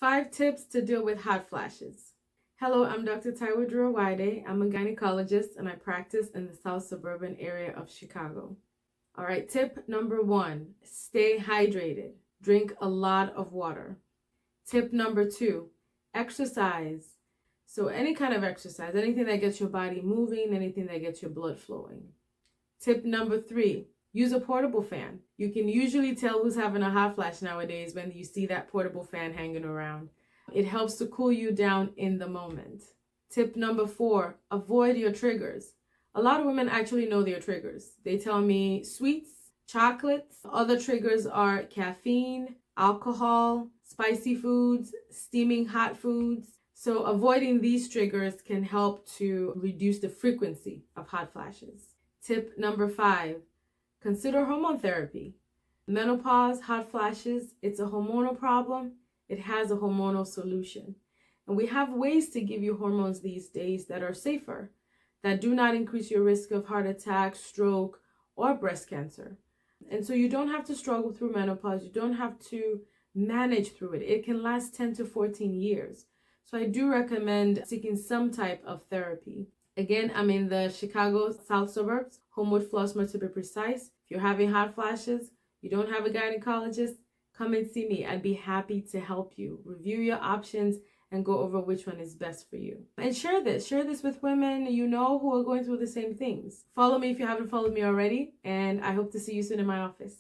5 tips to deal with hot flashes. Hello, I'm Dr. Taiwo. I'm a gynecologist and I practice in the South Suburban area of Chicago. All right, tip number 1, stay hydrated. Drink a lot of water. Tip number 2, exercise. So any kind of exercise, anything that gets your body moving, anything that gets your blood flowing. Tip number 3, use a portable fan. You can usually tell who's having a hot flash nowadays when you see that portable fan hanging around. It helps to cool you down in the moment. Tip number 4, avoid your triggers. A lot of women actually know their triggers. They tell me sweets, chocolates. Other triggers are caffeine, alcohol, spicy foods, steaming hot foods. So avoiding these triggers can help to reduce the frequency of hot flashes. Tip number 5, consider hormone therapy. Menopause, hot flashes, it's a hormonal problem. It has a hormonal solution. And we have ways to give you hormones these days that are safer, that do not increase your risk of heart attack, stroke, or breast cancer. And so you don't have to struggle through menopause. You don't have to manage through it. It can last 10 to 14 years. So I do recommend seeking some type of therapy. Again, I'm in the Chicago South suburbs, Homewood, Flossmoor to be precise. If you're having hot flashes, you don't have a gynecologist, come and see me. I'd be happy to help you. Review your options and go over which one is best for you. And share this with women you know who are going through the same things. Follow me if you haven't followed me already, and I hope to see you soon in my office.